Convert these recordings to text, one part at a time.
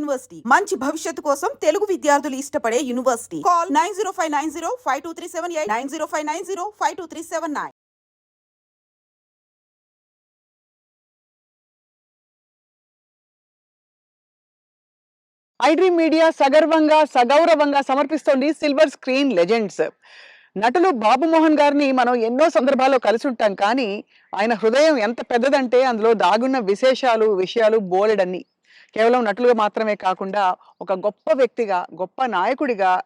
University మంచి భవిష్యత్తు కోసం తెలుగు విద్యార్థులు ఇష్టపడే యూనివర్సిటీ. కాల్ 9059052378 9059052379. ఐడ్రీమ్ మీడియా సగర్వంగా సగౌరవంగా సమర్పిస్తోంది సిల్వర్ స్క్రీన్ లెజెండ్స్. నటులు బాబు మోహన్ గారిని మనం ఎన్నో సందర్భాల్లో కలిసి ఉంటాం, కానీ ఆయన హృదయం ఎంత పెద్దదంటే అందులో దాగున్న విషయాలు బోలెడన్ని. కేవలం నటులుగా మాత్రమే కాకుండా ఒక గొప్ప వ్యక్తిగా, గొప్ప నాయకుడిగా,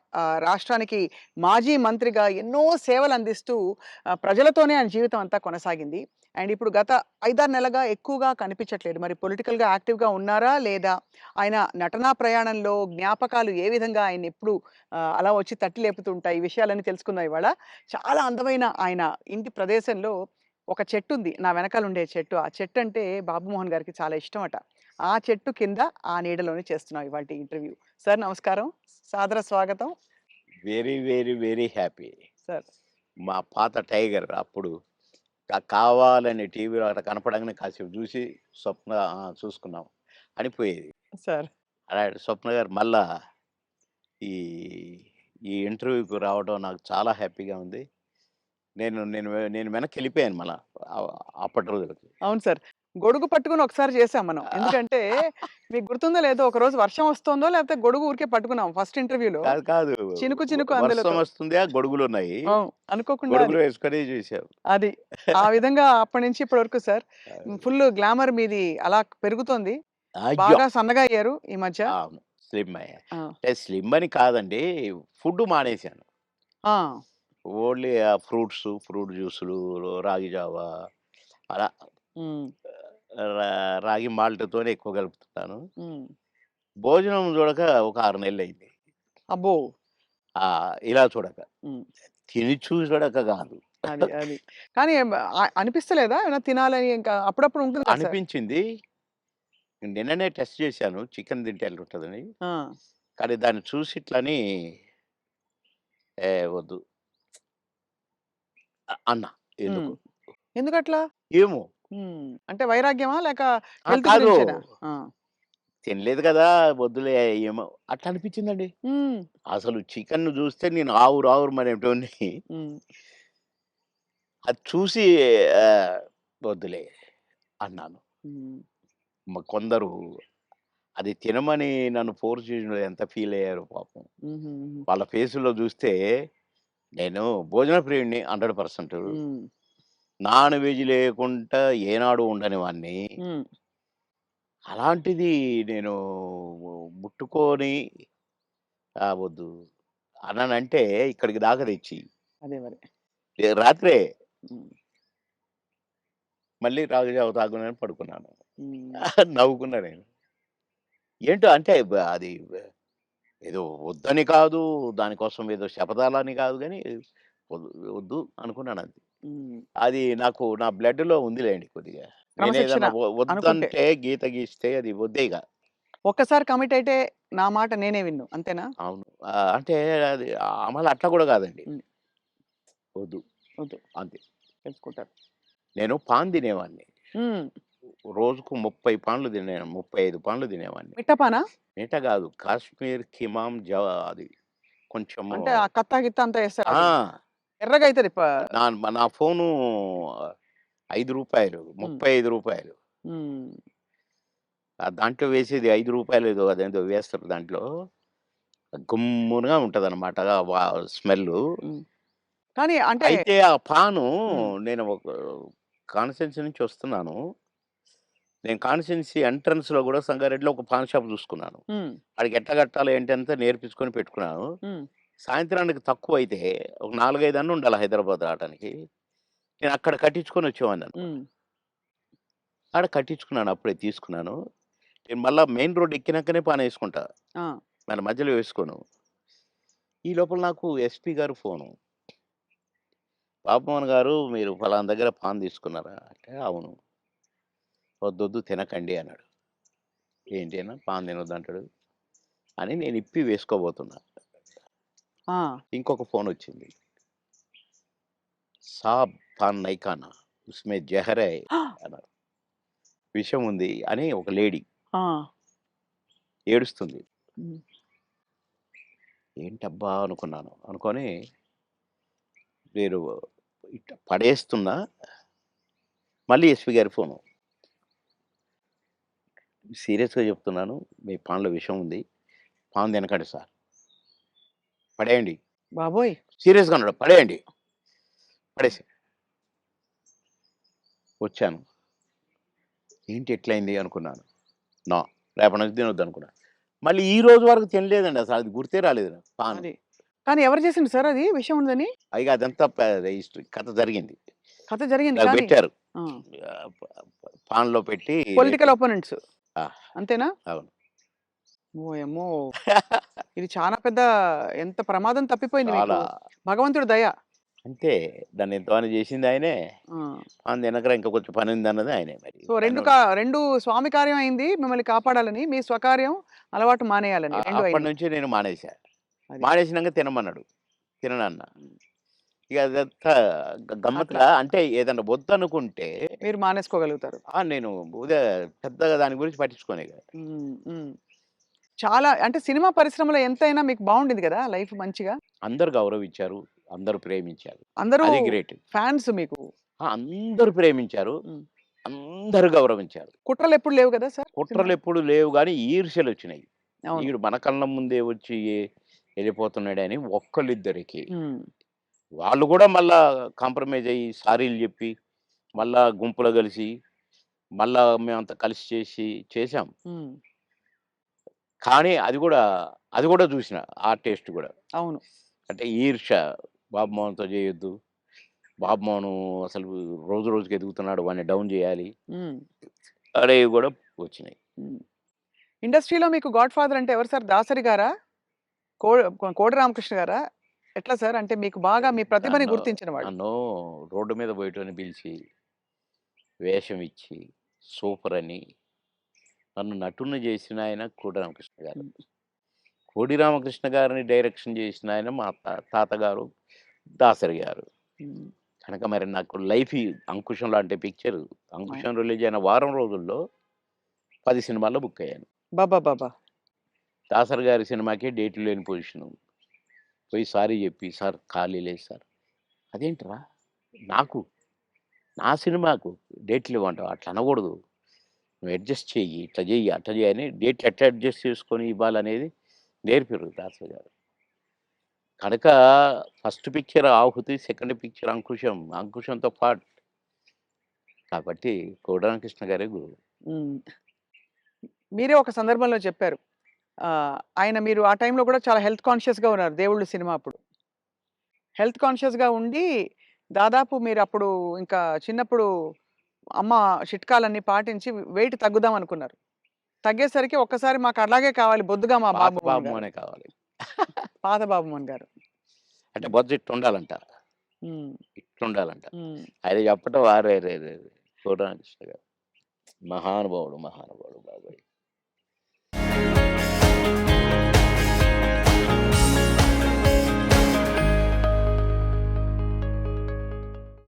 రాష్ట్రానికి మాజీ మంత్రిగా ఎన్నో సేవలు అందిస్తూ ప్రజలతోనే ఆయన జీవితం అంతా కొనసాగింది. అండ్ ఇప్పుడు గత 5-6 నెలలుగా ఎక్కువగా కనిపించట్లేదు. మరి పొలిటికల్‌గా యాక్టివ్‌గా ఉన్నారా? లేదా? ఆయన నటనా ప్రయాణంలో జ్ఞాపకాలు ఏ విధంగా ఆయన్ని ఎప్పుడు అలా వచ్చి తట్టి లేపుతుంటాయి? ఈ విషయాలన్నీ తెలుసుకుందాం ఇవాళ. చాలా అందమైన ఆయన ఇంటి ప్రదేశంలో ఒక చెట్టుంది. నా వెనకాల ఉండే చెట్టు. ఆ చెట్టు అంటే బాబు మోహన్ గారికి చాలా ఇష్టమట. ఆ చెట్టు కింద ఆ నీడలోనే చేస్తున్నాం ఇవాల్టి ఇంటర్వ్యూ. సార్ నమస్కారం. సాదర స్వాగతం. Very very very happy. Sir. మా పాత టైగర్ అప్పుడు కావాలని టీవీలో అట్లా కనపడంగానే కాసేపు చూసి స్వప్న చూసుకున్నాం అని పోయేది. సార్. అలాంటి స్వప్న గారు మళ్ళా ఈ ఈ ఇంటర్వ్యూకి రావడం నాకు చాలా హ్యాపీగా ఉంది. నేను నేను నేను వెనక్కి వెళ్ళిపోయాను మళ్ళా అప్పటి రోజులకి. అవును సార్. గొడుగు పట్టుకొని ఒకసారి చేసాం మనం. ఎందుకంటే మీకు గుర్తుందో లేదో, ఒకరోజు వర్షం వస్తోందో లేకపోతే గొడుగు ఊరికే పట్టుకున్నాం ఫస్ట్ ఇంటర్వ్యూలో. కాదు కాదు, చినుకు చినుకు వర్షం అందులతో. వస్తుంది, గొడుగులు ఉన్నాయి, అనుకోకుండా గొడుగులు వేసుకొని చూసాం. అది. ఆ విధంగా అప్పటి నుంచి ఇప్పటి వరకు సార్ ఫుల్ గ్లామర్ మీది అలా పెరుగుతోంది. అయ్యో, బాగా సన్నగా అయ్యారు ఈ మధ్య. అవును, స్లిమ్ అయ్యా. ఆ! అంటే స్లిమ్ అని కాదండి, ఫుడ్ మానేశాను. ఆ! ఓన్లీ ఫ్రూట్ జ్యూసులు, రాగి జావా అలా హ్మ్. రాగి మాల్ట్‌తోనే ఎక్కువ కలుపుతున్నాను. హ్మ్. భోజనం చూడక ఒక 6 నెలలయింది. అబ్బో! ఇలా చూడక. హ్మ్. తిని చూడక కాదు. అది. కానీ అనిపిస్తలేదా ఏమైనా తినాలని? ఇంకా అప్పుడప్పుడు ఉంటుంది కదా సార్. అనిపించింది. నిన్ననే టెస్ట్ చేశాను చికెన్ తింటే ఎట్లుంటదని. ఆ! కానీ దాన్ని చూసి ఇట్లని వద్దు అన్నా. హ్మ్. ఎందుకో. ఎందుకట్లా? ఏమో. అంటే వైరాగ్యమా? లేక హెల్త్ కాదు. గురించేనా? ఆ! తినలేదు కదా! వద్దులే ఏమో అట్లా అనిపించిందండి. హ్మ్. అసలు చికెన్‌ను చూస్తే నేను ఆవురావురమనేటోడిని. హ్మ్. అది చూసి ఆహ్, వద్దులే అన్నాను. హ్మ్. కొందరు అది తినమని నన్ను ఫోర్స్ చేసిన ఎంత ఫీల్ అయ్యారో పాపం. హుహుహు. వాళ్ళ ఫేసుల్లో చూస్తే నేను భోజన ప్రియుడిని 100%. హ్మ్. నాన్ వెజ్ లేకుండా ఏనాడు ఉండని వాడిని. హ్మ్. అలాంటిది నేను ముట్టుకొని వద్దు అన్నానంటే ఇక్కడికి దాకా తెచ్చి అదే మరి. రాత్రే హ్మ్. మళ్ళీ రాగి జావ తాగునని పడుకున్నాను. హ్మ్. నవ్వుకున్నా నేను. ఏంటో అంటే అది ఏదో వద్దని కాదు, దానికోసం ఏదో శపథాలని కాదు గానీ, వద్దు వద్దు అనుకున్నానంతే. హ్మ్. అది నాకు నా బ్లడ్‌లో ఉందిలెండి కొద్దిగా. క్రమశిక్షణ నేనేదన్నా అనుకుంటే. వద్దంటే గీత గీస్తే అది వద్దే ఇగ. ఒక్కసారి కమిట్ అయితే నా మాట నేనే విన్ను. అంతేనా? అవును. అంటే అది మళ్ళా అట్లా గూడా కాదండి. హ్మ్. వద్దు వద్దు. అంతే. తెలుసుకుంటారు. నేను పాన్ తినేవాడిని. హ్మ్. రోజుకు 30 పాన్లు తినేను. 35 పాన్లు తినేవాడిని. మిట్టపానా? మిగతా కాదు. కాశ్మీర్ కిమామ్ అది కొంచెము. అంటే ఆ కత్తా గిత్తా అంతా ఏస్తారు అది. ఆ! ఎర్రగా అయితది. నా ఫోను రూ. 5 రూ. హ్మ్. 35. హ్మ్. దాంట్లో వేసేది రూ. 5 ఏదో అదేందో వేస్తారు దాంట్లో. గుమ్మునగా ఉంటదనమాట స్మెల్లు. హ్మ్. కానీ అంటే అయితే ఆ పాను హ్మ్. నేను ఒక కాన్స్టిట్యున్సీ నుంచి వస్తున్నాను. నేను కాన్స్టిట్యున్సీ ఎంట్రన్స్‌లో గూడా సంగారెడ్డిలో ఒక పాన్ షాప్ చూసుకున్నాను. హ్మ్. ఆడికి ఎట్లా కట్టాలి ఏంటి అంతా నేర్పించుకొని పెట్టుకున్నాను. హ్మ్. సాయంత్రానికి తక్కువైతే ఒక 4, 5 అన్న ఉండాలి హైదరాబాద్ రావటానికి. నేను అక్కడ కట్టించుకొని వచ్చేవాడిననమాట. హ్మ్. ఆడ కట్టించుకున్నాను. అప్పుడే తీసుకున్నాను. నేను మళ్ళా మెయిన్ రోడ్ ఎక్కినాకనే పానేసుకుంటా. ఆ! మన మధ్యలో వేసుకోను. ఈ లోపల నాకు ఎస్పీ గారు ఫోను. "బాబుమోహన్ గారు మీరు ఫలానా దగ్గర పాన్ తీసుకున్నారా?" అంటే, "అవును." "వద్దొద్దు తినకండి" అన్నాడు. "ఏంటి అన్నా పాన్ తినొద్దంటాడు" అని నేను ఇప్పి వేసుకోబోతున్నా. ఆ! ఇంకొక ఫోనొచ్చింది. "సాబ్ పాన్ నహీ ఖానా ఉస్మే జహర్ హై" అన్నారు. విషం ఉంది అని ఒక లేడీ. ఆ! ఏడుస్తుంది. హ్మ్. ఏంటబ్బా! అనుకున్నాను. అనుకోని నేను ఇట్ట పడేస్తున్నా, మళ్ళీ ఎస్పీ గారి ఫోను. సీరియస్‌గా చెప్తున్నాను. మీ పాన్‌లో విషం ఉంది. పాన్ తినకండి సార్. పడేయండి. బాబోయ్! సీరియస్‌గా అన్నాడు. పడేయండి. పడేసా. వచ్చాను. ఏంటి ఇట్లయింది అనుకున్నాను. నో. రేపటి నుంచి తినొద్దనుకున్నా. మళ్ళీ ఈ రోజు వరకు తినలేదండి అసలు. అది గుర్తే రాలేదు నాకు పాను. అది. కానీ ఎవరు చేసిండ్రు సార్ అది విషయం ఉందని? పైగా అదంతా హిస్టరీ కథ జరిగింది. కథ జరిగింది నాకు కానీ పెట్టారు. ఆ! పాన్‌లో పెట్టి పొలిటికల్ అపోనెంట్స్ ఆ! అంతేనా? అవును. ఓయమ్మో! ఇది చాలా పెద్ద ఎంత ప్రమాదం తప్పిపోయింది మీకు. చాలా. భగవంతుడి దయ. అంతే. దాన్ని ఎంతమని చేసింది ఆయనే. ఆ! పాన్ తినకరా ఇంకా కొంచెం పనుందన్నది ఆయనే మరి. సో 2 స్వామి కార్యం అయింది మిమ్మల్ని కాపాడాలని. మీ స్వకార్యం అలవాటు మానేయాలని 2 అయినాయి. అప్పటినుంచి నేను మానేసా. అది. మానేసినంక తినమన్నాడు. తిననన్నా. ఇక అదంతా అట్లా గమ్మత్తుగా అంటే ఏదన్నా వద్దనుకుంటే మీరు మానేసుకోగలుగుతారు. నేను పెద్దగా దాని గురించి పట్టించుకోను ఇక. హ్మ్. హ్మ్. చాలా అంటే సినిమా పరిశ్రమలో ఎంతైనా మీకు బావుండింది గదా! లైఫ్ మంచిగా. అందరూ గౌరవించారు. అందరూ ప్రేమించారు. అందరూ అది గ్రేట్. ఫాన్స్ మీకు. అందరూ ప్రేమించారు. హ్మ్. అందరూ గౌరవించారు. కుట్రలెప్పుడు లేవు గదా సార్ సినిమాలో? కుట్రలెప్పుడు లేవు గానీ ఈర్ష్యలొచ్చినాయి. అవును. ఈడు మన కళ్ళ ముందే వచ్చి ఎళ్ళిపోతున్నాడని ఒక్కళ్ళిద్దరికి. హ్మ్. వాళ్ళు గూడా మళ్ళా కాంప్రమైజ్ అయ్యి సారీలు జెప్పి, మళ్ళా గుంపులో గలిసి, మళ్ళా మేమంతా కలిసి చేశాం. హ్మ్. కానీ అది గూడా జూసిన. ఆ టేస్ట్ గూడా. అవును. అంటే ఈర్ష్య. బాబు మోహన్‌తో జేయొద్దు. బాబు మోహను అసలు రోజు రోజుకి ఎదుగుతున్నాడు. వాడిని డౌన్ జేయాలి. హ్మ్. అనేవి గూడా వచ్చినాయి. హ్మ్. ఇండస్ట్రీలో మీకు గాడ్ ఫాదర్ అంటే ఎవరు సార్? దాసరి గారా? కో కోడి రామకృష్ణ గారా? ఎట్లా సార్? అంటే మీకు బాగా మీ ప్రతిభని నన్ను గుర్తించిన వాళ్ళు. నన్ను రోడ్డు మీద బోయేటోడిని పిలిచి, వేషం ఇచ్చి, సూపరని నన్ను నటుడిని జేసిన ఆయన కోడి రామకృష్ణ గారు. హ్మ్. కోడి రామకృష్ణ గారిని డైరెక్షన్ జేసిన ఆయన మా తాతగారు దాసరి గారు. హ్మ్. కనుక మరి నాకు లైఫ్ ఈ 'అంకుశం' లాంటి పిక్చర్ అవును. 'అంకుశం' రిలీజ్ అయిన వారం రోజుల్లో 10 సినిమాల్లో బుక్ అయ్యాను. అబ్బబ్బబ్బా! దాసరి గారి సినిమాకే డేట్లు లేని పొజిషను. పోయి సారీ జెప్పి, "సార్ ఖాళీ లేదు సార్." "అదేంట్రా? నాకు, నా సినిమాకు డేట్లు ఇవ్వంటావా? అట్లా అనకూడదు. నువ్వు అడ్జస్ట్ చెయ్యి. ఇట్లా జెయ్యి, అట్లా జెయ్యి" అని డేట్లు ఎట్లా అడ్జస్ట్ చేసుకొని ఇవ్వాలనేది నేర్పిర్రు దాసరి గారు. కనుక ఫస్ట్ పిక్చర్ 'ఆహుతి', సెకండ్ పిక్చర్ 'అంకుశం'. 'అంకుశం'తో పాటు కాబట్టి కోడి రామకృష్ణ గారే గురువు. హ్మ్. మీరే ఒక సందర్భంలో చెప్పారు. ఆయన మీరు ఆ టైంలో కూడా చాలా హెల్త్ కాన్షియస్‌గా ఉన్నారు 'దేవుళ్ళు' సినిమా అప్పుడు. హెల్త్ కాన్షియస్‌గా ఉండి దాదాపు మీరప్పుడు ఇంకా చిన్నప్పుడు అమ్మ చిట్కాలన్నీ పాటించి వెయిట్ తగ్గుదాం అనుకున్నారు. తగ్గేసరికి ఒక్కసారి మాకు అలాగే కావాలి బొద్దుగా మా పాత బాబు మోహన్ గారు. బాబుమోనే కావాలి. పాత బాబు మోహన్ గారు. అంటే బొజ్జ ఇట్టుండాలంట. హ్మ్. ఇట్లుండాలంట. హ్మ్. ఆయన చెప్పటం అరెరెరెరే! కోడి రామకృష్ణ గారు. మహానుభావుడు, మహానుభావుడు బాబోయ్!